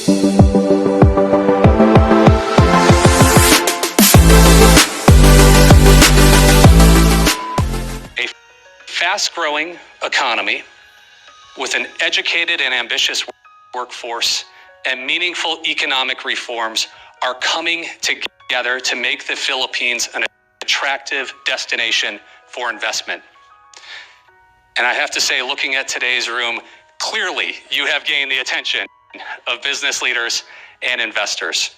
A fast-growing economy with an educated and ambitious workforce and meaningful economic reforms are coming together to make the Philippines an attractive destination for investment. And I have to say, looking at today's room, clearly you have gained the attention of business leaders and investors.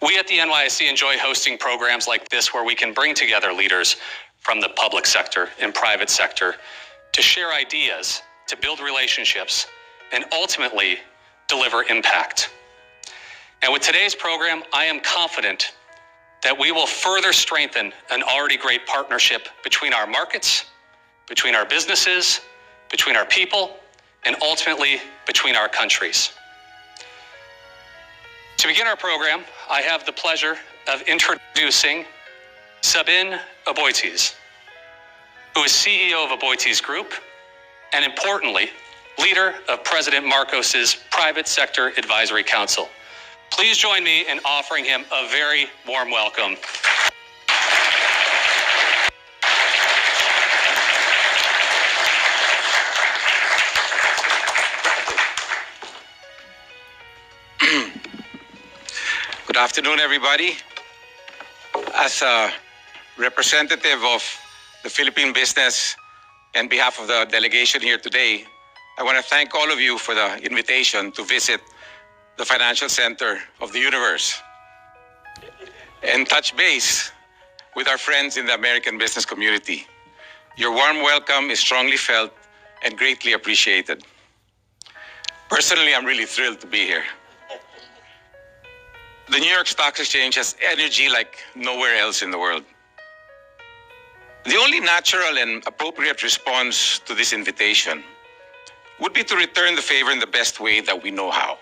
We at the NYSE enjoy hosting programs like this where we can bring together leaders from the public sector and private sector to share ideas, to build relationships, and ultimately deliver impact. And with today's program, I am confident that we will further strengthen an already great partnership between our markets, between our businesses, between our people, and ultimately between our countries. To begin our program, I have the pleasure of introducing Sabin Aboitiz, who is CEO of Aboitiz Group, and importantly, leader of President Marcos's Private Sector Advisory Council. Please join me in offering him a very warm welcome. Good afternoon, everybody. As a representative of the Philippine business and behalf of the delegation here today, I want to thank all of you for the invitation to visit the financial center of the universe and touch base with our friends in the American business community. Your warm welcome is strongly felt and greatly appreciated. Personally, I'm really thrilled to be here. The New York Stock Exchange has energy like nowhere else in the world. The only natural and appropriate response to this invitation would be to return the favor in the best way that we know how.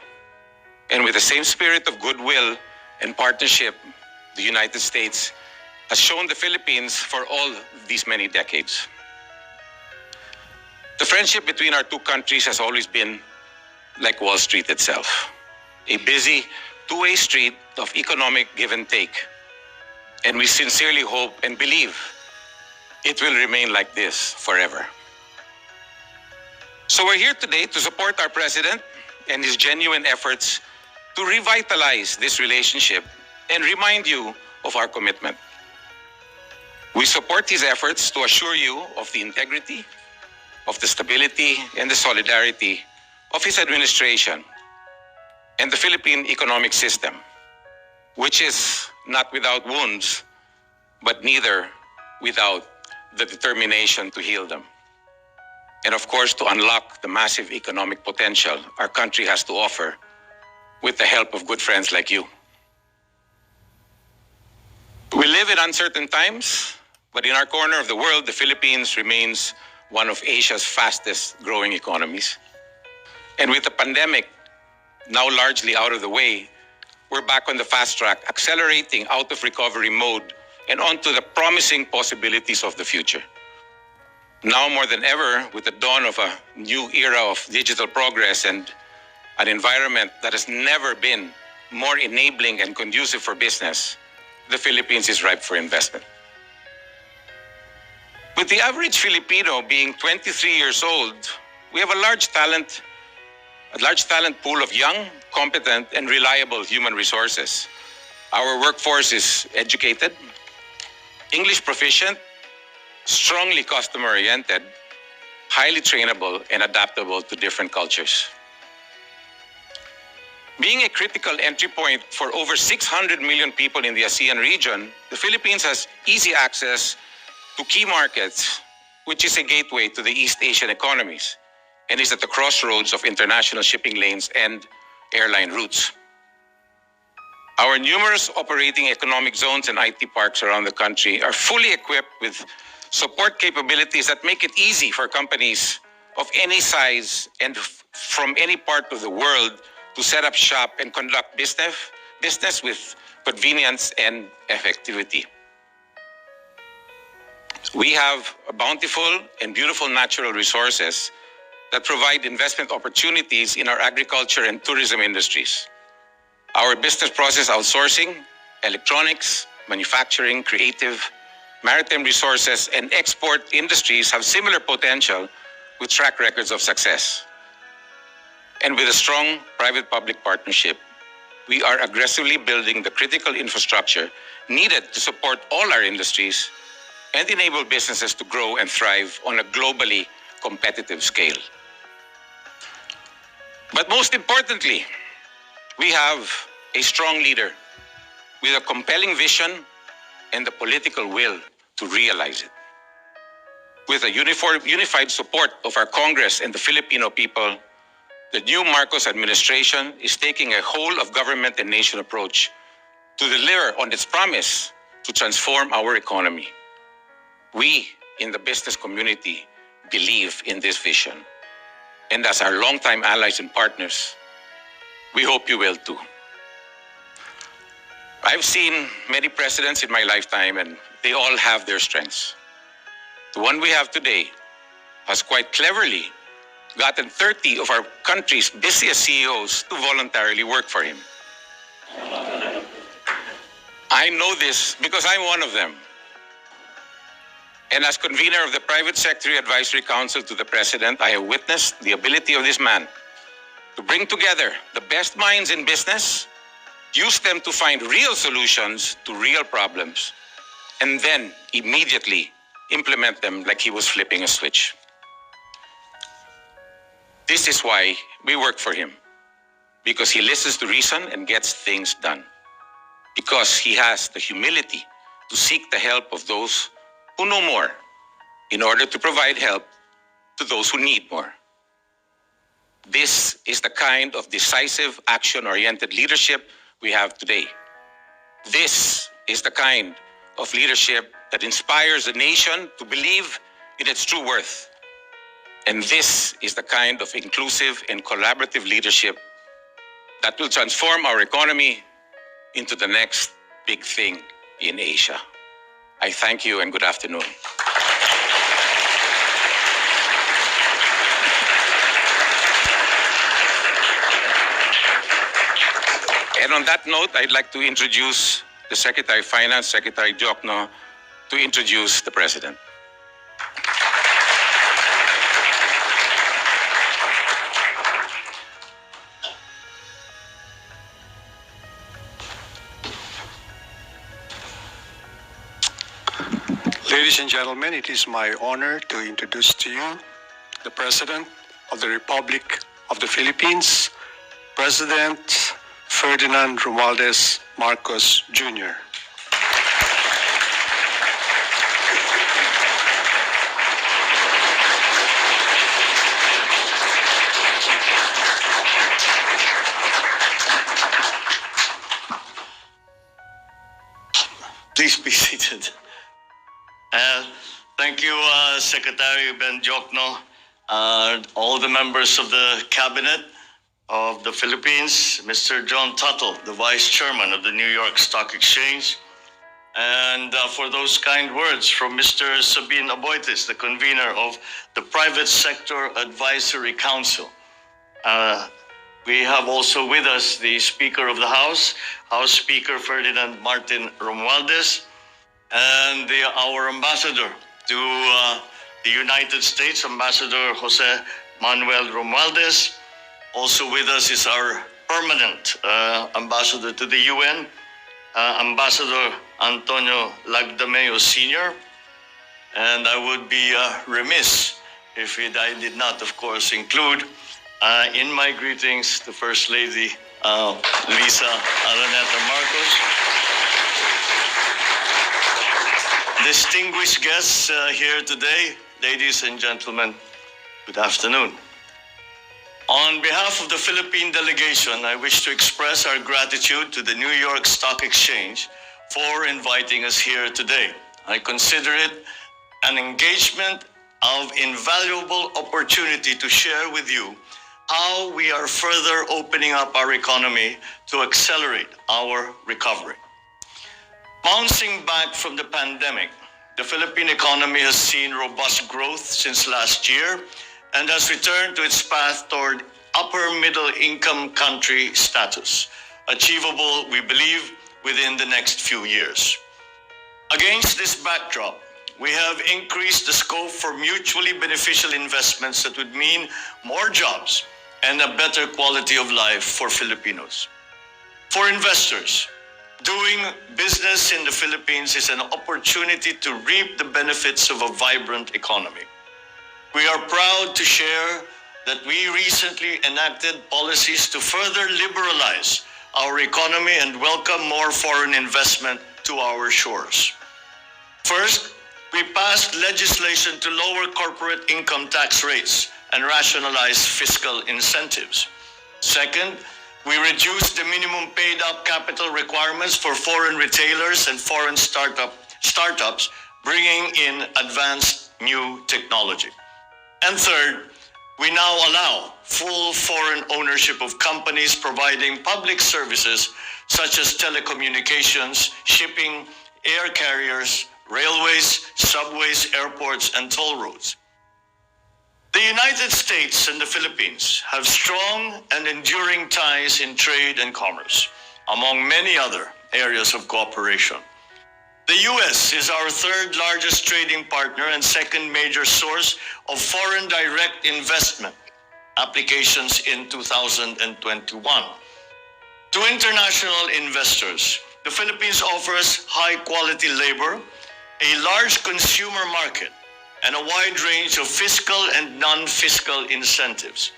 And with the same spirit of goodwill and partnership the United States has shown the Philippines for all these many decades. The friendship between our two countries has always been like Wall Street itself, a busy two-way street of economic give and take. And we sincerely hope and believe it will remain like this forever. So we're here today to support our president and his genuine efforts to revitalize this relationship and remind you of our commitment. We support his efforts to assure you of the integrity, of the stability, and the solidarity of his administration and the Philippine economic system, which is not without wounds, but neither without the determination to heal them. And of course, to unlock the massive economic potential our country has to offer with the help of good friends like you. We live in uncertain times, but in our corner of the world, the Philippines remains one of Asia's fastest growing economies. And with the pandemic now largely out of the way, we're back on the fast track, accelerating out of recovery mode and onto the promising possibilities of the future. Now more than ever, with the dawn of a new era of digital progress and an environment that has never been more enabling and conducive for business, the Philippines is ripe for investment. With the average Filipino being 23 years old, we have a large talent pool of young, competent, and reliable human resources. Our workforce is educated, English proficient, strongly customer-oriented, highly trainable, and adaptable to different cultures. Being a critical entry point for over 600 million people in the ASEAN region, the Philippines has easy access to key markets, which is a gateway to the East Asian economies, and is at the crossroads of international shipping lanes and airline routes. Our numerous operating economic zones and IT parks around the country are fully equipped with support capabilities that make it easy for companies of any size and from any part of the world to set up shop and conduct business with convenience and effectivity. We have bountiful and beautiful natural resources that provide investment opportunities in our agriculture and tourism industries. Our business process outsourcing, electronics, manufacturing, creative, maritime resources, and export industries have similar potential with track records of success. And with a strong private-public partnership, we are aggressively building the critical infrastructure needed to support all our industries and enable businesses to grow and thrive on a globally competitive scale. But most importantly, we have a strong leader with a compelling vision and the political will to realize it. With a unified support of our Congress and the Filipino people, the new Marcos administration is taking a whole of government and nation approach to deliver on its promise to transform our economy. We in the business community believe in this vision. And as our longtime allies and partners, we hope you will too. I've seen many presidents in my lifetime, and they all have their strengths. The one we have today has quite cleverly gotten 30 of our country's busiest CEOs to voluntarily work for him. I know this because I'm one of them. And as convener of the Private Sector Advisory Council to the President, I have witnessed the ability of this man to bring together the best minds in business, use them to find real solutions to real problems, and then immediately implement them like he was flipping a switch. This is why we work for him, because he listens to reason and gets things done, because he has the humility to seek the help of those who know more in order to provide help to those who need more. This is the kind of decisive, action-oriented leadership we have today. This is the kind of leadership that inspires the nation to believe in its true worth. And this is the kind of inclusive and collaborative leadership that will transform our economy into the next big thing in Asia. I thank you and good afternoon. And on that note, I'd like to introduce the Secretary of Finance, Secretary Jokno, to introduce the President. Ladies and gentlemen, it is my honor to introduce to you the President of the Republic of the Philippines, President Ferdinand Romualdez Marcos Jr. Please be seated. Thank you, Secretary Ben Jokno, all the members of the Cabinet of the Philippines, Mr. John Tuttle, the Vice Chairman of the New York Stock Exchange, and for those kind words from Mr. Sabin Aboitis, the convener of the Private Sector Advisory Council. We have also with us the Speaker of the House, House Speaker Ferdinand Martin Romualdez, and our ambassador to the United States, Ambassador Jose Manuel Romualdez. Also with us is our permanent ambassador to the UN, Ambassador Antonio Lagdameo Sr. And I would be remiss if I did not, of course, include in my greetings the First Lady, Lisa Araneta Marcos. Distinguished guests here today, ladies and gentlemen, good afternoon. On behalf of the Philippine delegation, I wish to express our gratitude to the New York Stock Exchange for inviting us here today. I consider it an engagement of invaluable opportunity to share with you how we are further opening up our economy to accelerate our recovery. Bouncing back from the pandemic, the Philippine economy has seen robust growth since last year, and has returned to its path toward upper middle income country status, achievable, we believe, within the next few years. Against this backdrop, we have increased the scope for mutually beneficial investments that would mean more jobs and a better quality of life for Filipinos. For investors, doing business in the Philippines is an opportunity to reap the benefits of a vibrant economy. We are proud to share that we recently enacted policies to further liberalize our economy and welcome more foreign investment to our shores. First, we passed legislation to lower corporate income tax rates and rationalize fiscal incentives. Second, we reduced the minimum paid-up capital requirements for foreign retailers and foreign startups, bringing in advanced new technology. And third, we now allow full foreign ownership of companies providing public services such as telecommunications, shipping, air carriers, railways, subways, airports, and toll roads. The United States and the Philippines have strong and enduring ties in trade and commerce, among many other areas of cooperation. The U.S. is our third largest trading partner and second major source of foreign direct investment applications in 2021. To international investors, the Philippines offers high-quality labor, a large consumer market, and a wide range of fiscal and non-fiscal incentives.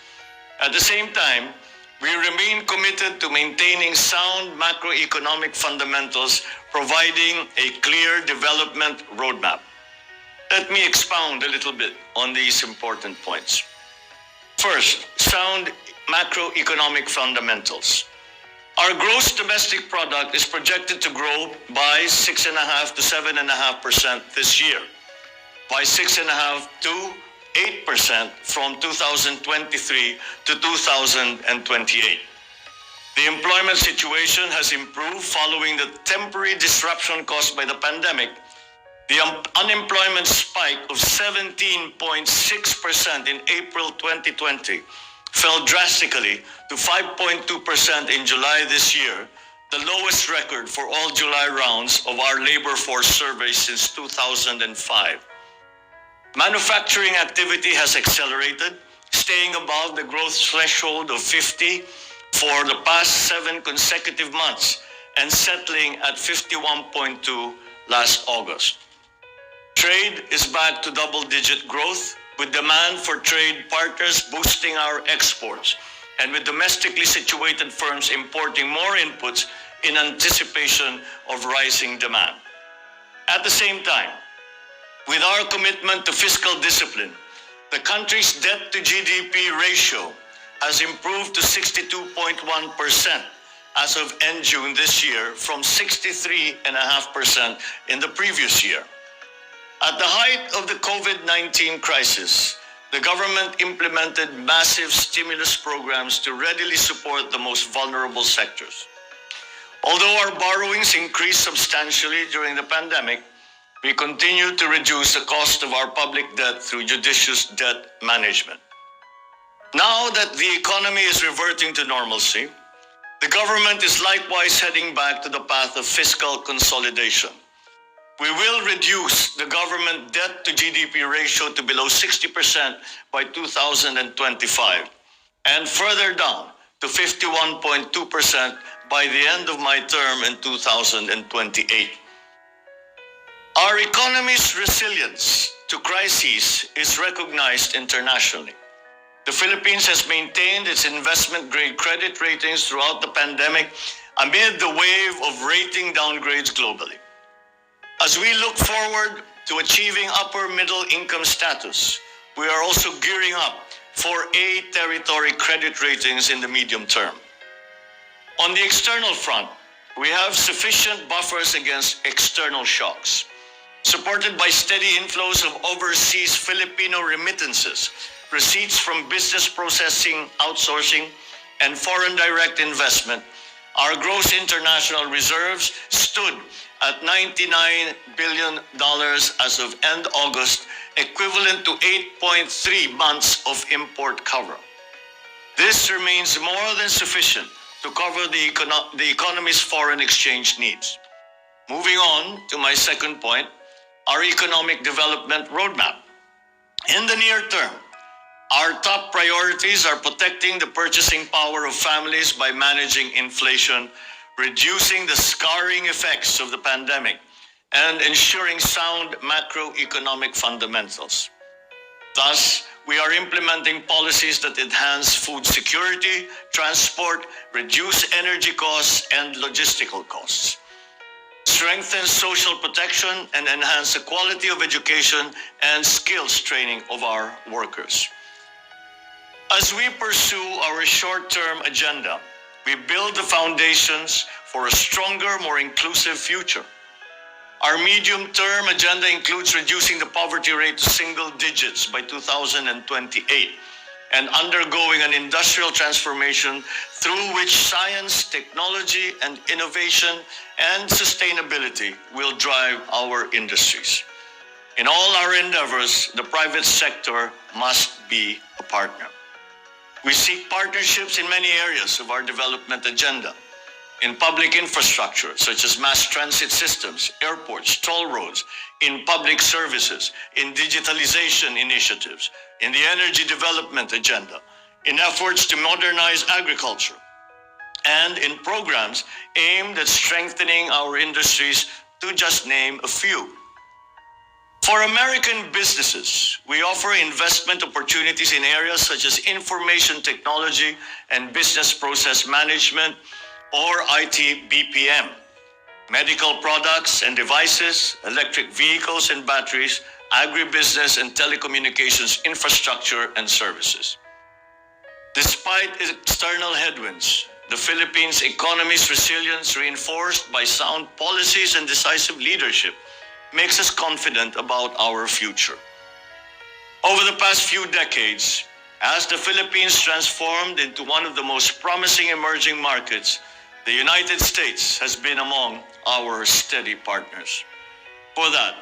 At the same time, we remain committed to maintaining sound macroeconomic fundamentals, providing a clear development roadmap. Let me expound a little bit on these important points. First, sound macroeconomic fundamentals. Our gross domestic product is projected to grow by 6.5% to 7.5% this year, by 6.5% to 8% from 2023 to 2028. The employment situation has improved following the temporary disruption caused by the pandemic. The unemployment spike of 17.6% in April 2020 fell drastically to 5.2% in July this year, the lowest record for all July rounds of our labor force survey since 2005. Manufacturing activity has accelerated, staying above the growth threshold of 50 for the past 7 consecutive months and settling at 51.2 last August. Trade is back to double-digit growth, with demand for trade partners boosting our exports and with domestically situated firms importing more inputs in anticipation of rising demand. At the same time, with our commitment to fiscal discipline, the country's debt to GDP ratio has improved to 62.1% as of end June this year from 63.5% in the previous year. At the height of the COVID-19 crisis, the government implemented massive stimulus programs to readily support the most vulnerable sectors. Although our borrowings increased substantially during the pandemic, we continue to reduce the cost of our public debt through judicious debt management. Now that the economy is reverting to normalcy, the government is likewise heading back to the path of fiscal consolidation. We will reduce the government debt to GDP ratio to below 60% by 2025 and further down to 51.2% by the end of my term in 2028. Our economy's resilience to crises is recognized internationally. The Philippines has maintained its investment-grade credit ratings throughout the pandemic amid the wave of rating downgrades globally. As we look forward to achieving upper middle income status, we are also gearing up for A territory credit ratings in the medium term. On the external front, we have sufficient buffers against external shocks. Supported by steady inflows of overseas Filipino remittances, receipts from business processing, outsourcing, and foreign direct investment, our gross international reserves stood at $99 billion as of end August, equivalent to 8.3 months of import cover. This remains more than sufficient to cover the economy's foreign exchange needs. Moving on to my second point, our economic development roadmap. In the near term, our top priorities are protecting the purchasing power of families by managing inflation, reducing the scarring effects of the pandemic, and ensuring sound macroeconomic fundamentals. Thus, we are implementing policies that enhance food security, transport, reduce energy costs and logistical costs, strengthen social protection, and enhance the quality of education and skills training of our workers. As we pursue our short-term agenda, we build the foundations for a stronger, more inclusive future. Our medium-term agenda includes reducing the poverty rate to single digits by 2028 and undergoing an industrial transformation through which science, technology, and innovation and sustainability will drive our industries. In all our endeavors, the private sector must be a partner. We seek partnerships in many areas of our development agenda. In public infrastructure, such as mass transit systems, airports, toll roads, in public services, in digitalization initiatives, in the energy development agenda, in efforts to modernize agriculture, and in programs aimed at strengthening our industries, to just name a few. For American businesses, we offer investment opportunities in areas such as information technology and business process management, or IT BPM, medical products and devices, electric vehicles and batteries, agribusiness and telecommunications infrastructure and services. Despite external headwinds, the Philippines' economy's resilience, reinforced by sound policies and decisive leadership, makes us confident about our future. Over the past few decades, as the Philippines transformed into one of the most promising emerging markets, the United States has been among our steady partners. For that,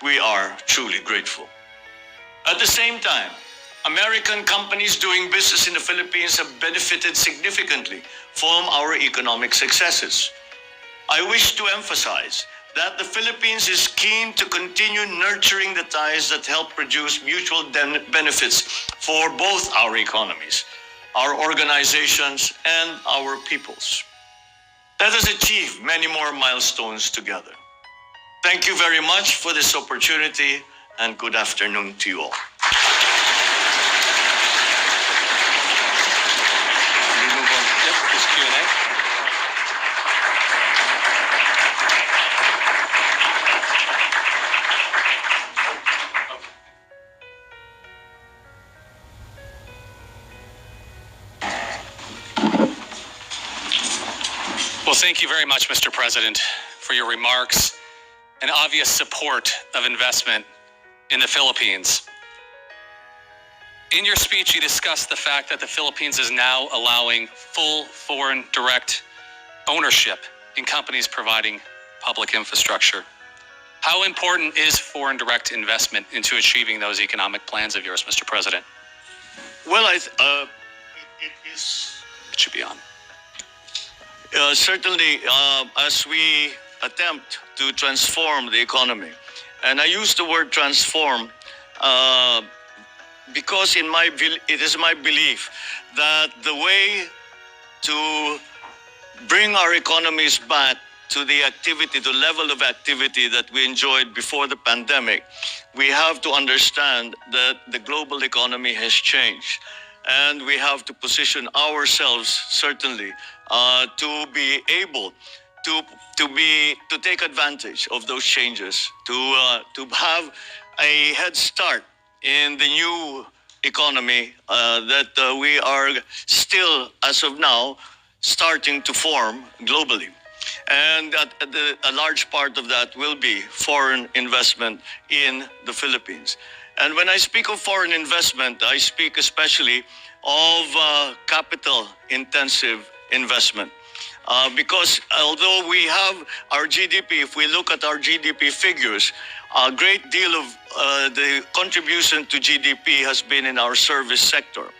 we are truly grateful. At the same time, American companies doing business in the Philippines have benefited significantly from our economic successes. I wish to emphasize that the Philippines is keen to continue nurturing the ties that help produce mutual benefits for both our economies, our organizations, and our peoples. Let us achieve many more milestones together. Thank you very much for this opportunity, and good afternoon to you all. We move on. Yep, there's Q&A. Well, thank you very much, Mr. President, for your remarks and obvious support of investment in the Philippines. In your speech, you discussed the fact that the Philippines is now allowing full foreign direct ownership in companies providing public infrastructure. How important is foreign direct investment into achieving those economic plans of yours, Mr. President? Well, it is It should be on. certainly as we attempt to transform the economy. And I use the word transform because it is my belief that the way to bring our economies back to the activity, the level of activity that we enjoyed before the pandemic, we have to understand that the global economy has changed. And we have to position ourselves, certainly, to be able to take advantage of those changes, to have a head start in the new economy that we are still, as of now, starting to form globally. And a large part of that will be foreign investment in the Philippines. And when I speak of foreign investment, I speak especially of capital-intensive investment. Because although we have our GDP, if we look at our GDP figures, a great deal of the contribution to GDP has been in our service sector.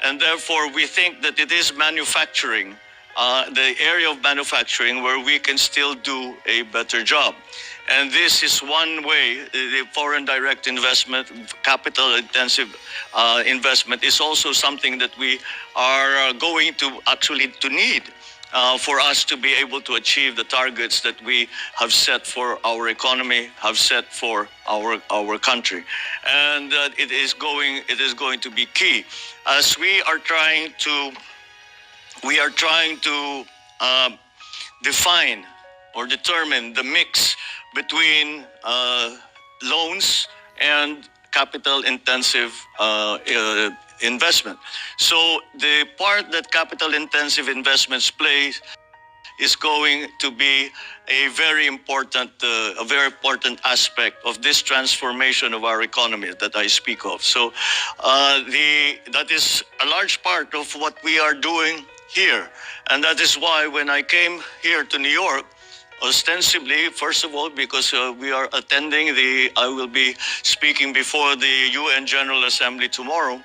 And therefore, we think that it is manufacturing, the area of manufacturing where we can still do a better job. And this is one way, the foreign direct investment, capital intensive investment is also something that we are going to actually need for us to be able to achieve the targets that we have set for our economy, have set for our country. And it is going to be key as we are trying to define or determine the mix between loans and capital intensive investment. So the part that capital intensive investments play is going to be a very important aspect of this transformation of our economy that I speak of. So that is a large part of what we are doing here. And that is why when I came here to New York, ostensibly, first of all, because we are attending I will be speaking before the UN General Assembly tomorrow,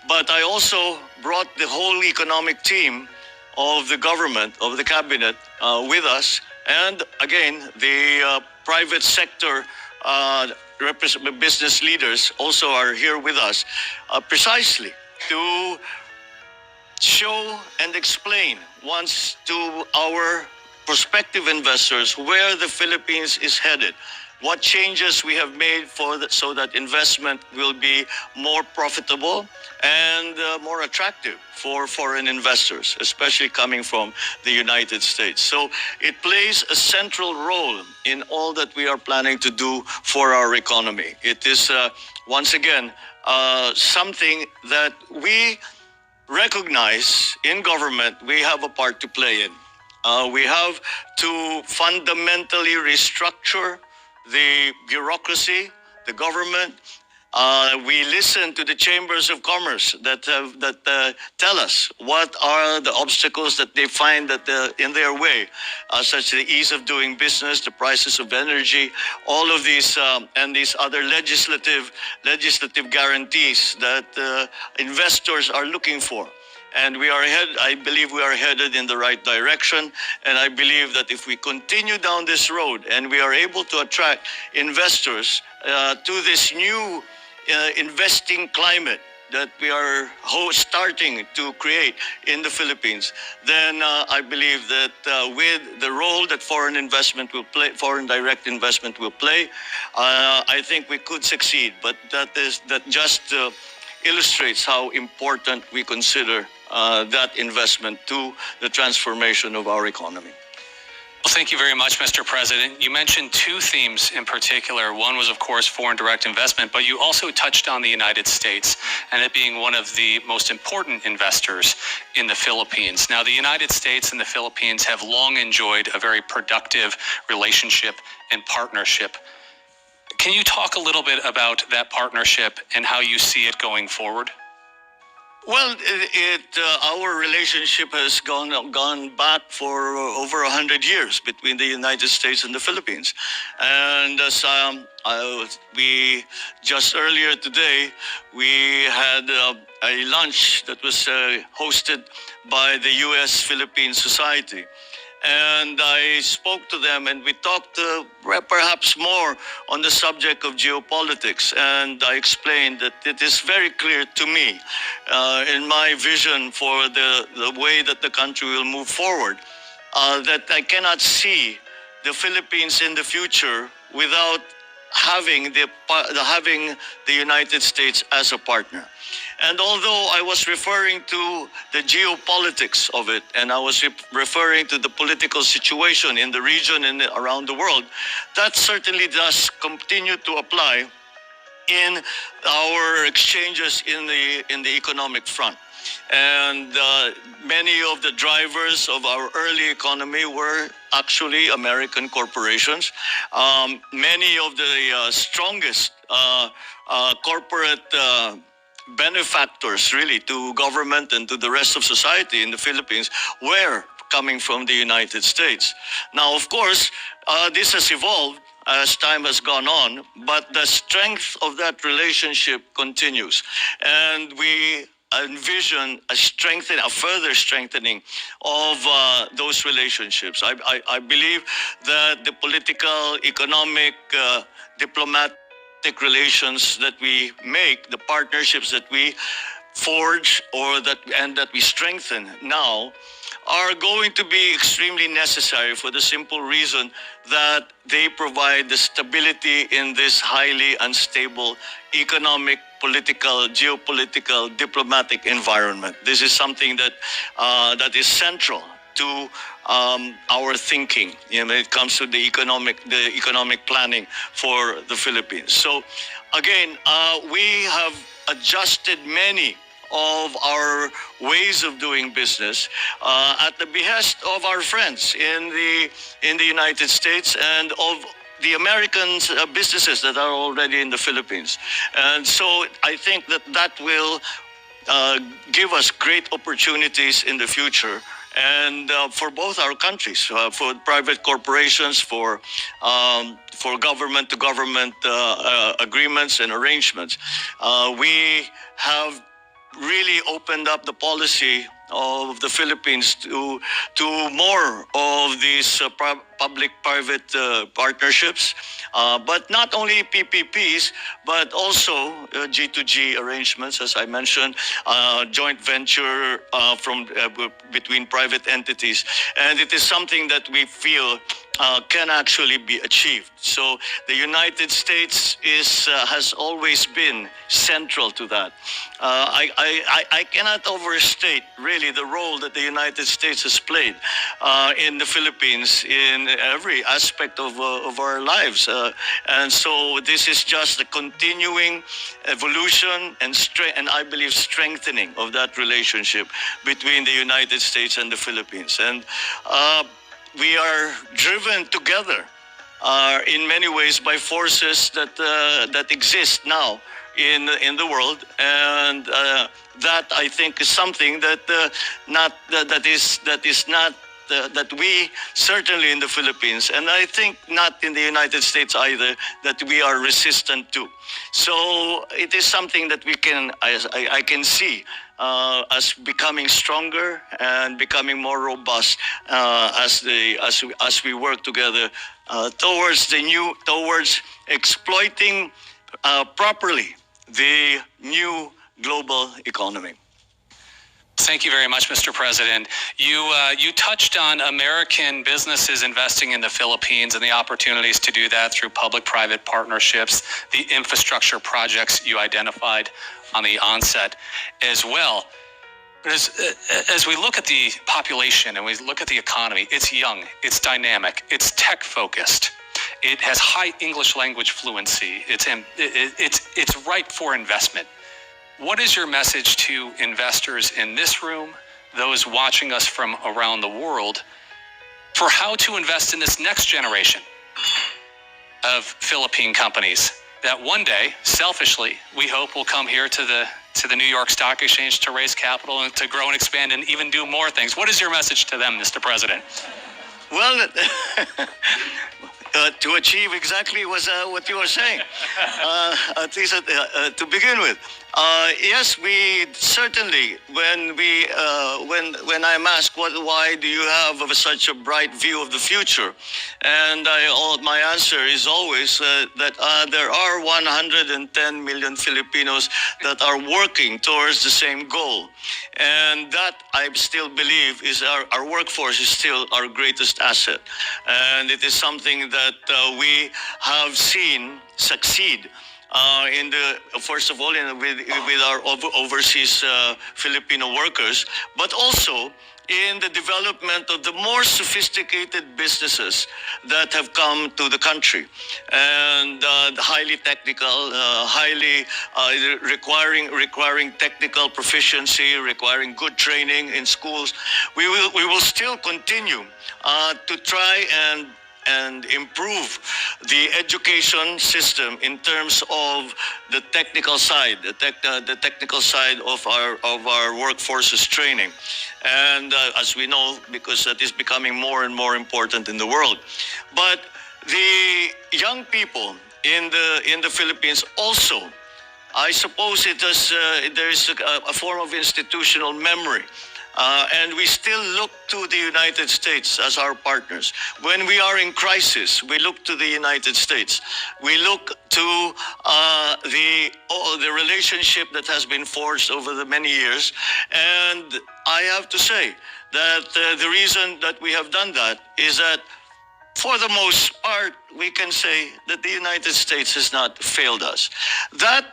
but I also brought the whole economic team of the government, of the cabinet, with us. And again, the private sector business leaders also are here with us, precisely to show and explain once to our prospective investors where the Philippines is headed, what changes we have made so that investment will be more profitable and more attractive for foreign investors, especially coming from the United States. So it plays a central role in all that we are planning to do for our economy. It is, once again, something that we recognize in government we have a part to play in. We have to fundamentally restructure the bureaucracy, the government. We listen to the chambers of commerce that tell us what are the obstacles that they find in their way, such as the ease of doing business, the prices of energy, all of these and these other legislative guarantees that investors are looking for. And I believe we are headed in the right direction. And I believe that if we continue down this road and we are able to attract investors to this new investing climate that we are starting to create in the Philippines, then I believe that with the role that foreign direct investment will play, I think we could succeed. But that just illustrates how important we consider that investment to the transformation of our economy. Well, thank you very much, Mr. President. You mentioned two themes in particular. One was, of course, foreign direct investment, but you also touched on the United States and it being one of the most important investors in the Philippines. Now, the United States and the Philippines have long enjoyed a very productive relationship and partnership. Can you talk a little bit about that partnership and how you see it going forward? Well, our relationship has gone back for over 100 years between the United States and the Philippines. And as we just earlier today, we had a lunch that was hosted by the U.S.-Philippine Society. And I spoke to them and we talked perhaps more on the subject of geopolitics. And I explained that it is very clear to me in my vision for the way that the country will move forward, that I cannot see the Philippines in the future without having the United States as a partner. And although I was referring to the geopolitics of it, and I was referring to the political situation in the region and around the world, that certainly does continue to apply in our exchanges in the economic front. And many of the drivers of our early economy were actually American corporations. Many of the strongest corporate benefactors really to government and to the rest of society in the Philippines were coming from the United States. Now, of course, this has evolved as time has gone on, but the strength of that relationship continues. And we envision a further strengthening of those relationships. I believe that the political, economic, diplomatic relations that we make, the partnerships that we forge that we strengthen now, are going to be extremely necessary for the simple reason that they provide the stability in this highly unstable economic, political, geopolitical, diplomatic environment. This is something that that is central to our thinking, when it comes to the economic planning for the Philippines. So, again, we have adjusted many of our ways of doing business at the behest of our friends in the United States and of the American businesses that are already in the Philippines. And so I think that will give us great opportunities in the future, and for both our countries, for private corporations, for government to government agreements and arrangements. We have really opened up the policy of the Philippines to more of these public-private partnerships, but not only PPPs, but also G2G arrangements, as I mentioned, joint venture between private entities, and it is something that we feel can actually be achieved. So the United States has always been central to that. I cannot overstate really the role that the United States has played in the Philippines in every aspect of our lives. And so this is just the continuing evolution and I believe strengthening of that relationship between the United States and the Philippines. And we are driven together in many ways by forces that exist now in the world, and that I think is something that we certainly in the Philippines, and I think not in the United States either, that we are resistant to. So it is something that I can see as becoming stronger and becoming more robust as we work together towards exploiting properly the new global economy. Thank you very much, Mr. President. You touched on American businesses investing in the Philippines and the opportunities to do that through public-private partnerships, the infrastructure projects you identified on the onset as well. But as we look at the population and we look at the economy, it's young, it's dynamic, it's tech-focused. It has high English language fluency. It's ripe for investment. What is your message to investors in this room, those watching us from around the world, for how to invest in this next generation of Philippine companies that one day, selfishly, we hope will come here to the New York Stock Exchange to raise capital and to grow and expand and even do more things? What is your message to them, Mr. President? Well, to achieve exactly what you were saying, at least to begin with. Yes, we certainly, when I'm asked why do you have such a bright view of the future, and my answer is always that there are 110 million Filipinos that are working towards the same goal, and that I still believe is our workforce is still our greatest asset, and it is something that we have seen succeed. First of all, with our overseas Filipino workers, but also in the development of the more sophisticated businesses that have come to the country, and highly technical, highly requiring technical proficiency, requiring good training in schools. We will still continue to try and improve the education system in terms of the technical side, the technical side of our workforce's training, and as we know, because that is becoming more and more important in the world. But the young people in the Philippines also, I suppose there is a form of institutional memory. And we still look to the United States as our partners. When we are in crisis, we look to the United States. We look to the relationship that has been forged over the many years. And I have to say that the reason that we have done that is that for the most part, we can say that the United States has not failed us. That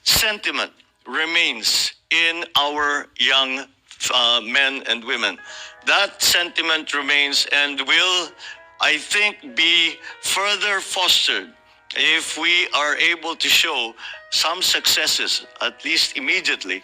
sentiment remains in our young men and women. That sentiment remains and will, I think, be further fostered if we are able to show some successes, at least immediately.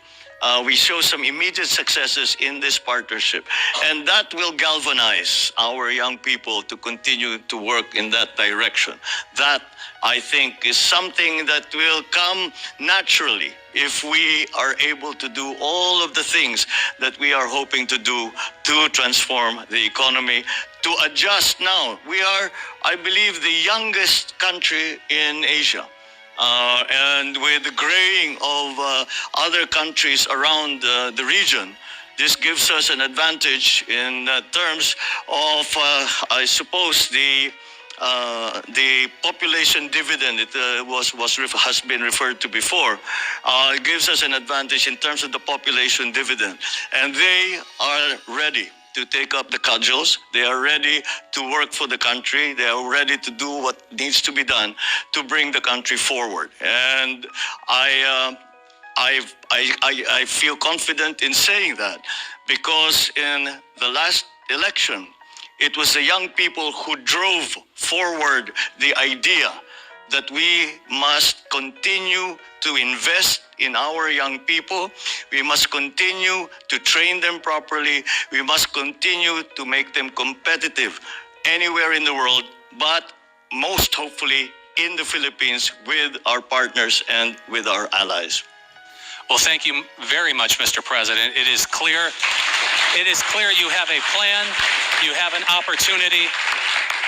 We show some immediate successes in this partnership, and that will galvanize our young people to continue to work in that direction. That, I think, is something that will come naturally if we are able to do all of the things that we are hoping to do to transform the economy, to adjust now. We are, I believe, the youngest country in Asia. And with the graying of other countries around the region, this gives us an advantage in terms of, I suppose, the population dividend. It has been referred to before. It gives us an advantage in terms of the population dividend, and they are ready to take up the cudgels. They are ready to work for the country. They are ready to do what needs to be done to bring the country forward. And I feel confident in saying that because in the last election, it was the young people who drove forward the idea that we must continue to invest in our young people. We must continue to train them properly. We must continue to make them competitive anywhere in the world, but most hopefully in the Philippines with our partners and with our allies. Well, thank you very much, Mr. President. It is clear you have a plan, you have an opportunity,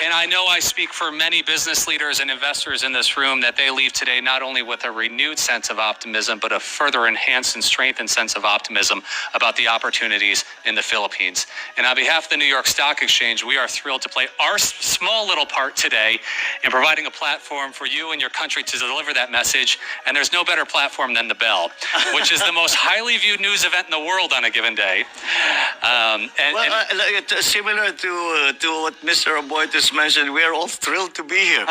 and I know I speak for many business leaders and investors in this room that they leave today not only with a renewed sense of optimism, but a further enhanced and strengthened sense of optimism about the opportunities in the Philippines. And on behalf of the New York Stock Exchange, we are thrilled to play our small little part today in providing a platform for you and your country to deliver that message. And there's no better platform than the Bell, which is the most highly viewed news event in the world on a given day. Similar to what Mr. Aboitis mentioned, we are all thrilled to be here.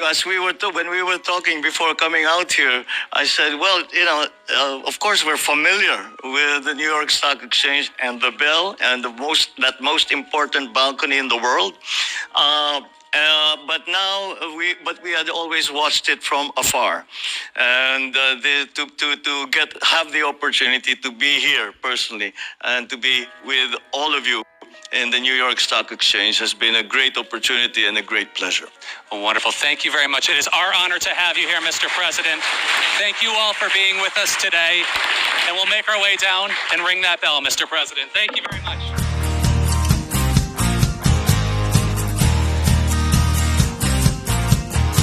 As when we were talking before coming out here, I said, well, of course we're familiar with the New York Stock Exchange and the Bell and that most important balcony in the world. But now we had always watched it from afar, and to have the opportunity to be here personally and to be with all of you in the New York Stock Exchange has been a great opportunity and a great pleasure. Well, wonderful. Thank you very much. It is our honor to have you here, Mr. President. Thank you all for being with us today, and we'll make our way down and ring that bell, Mr. President. Thank you very much.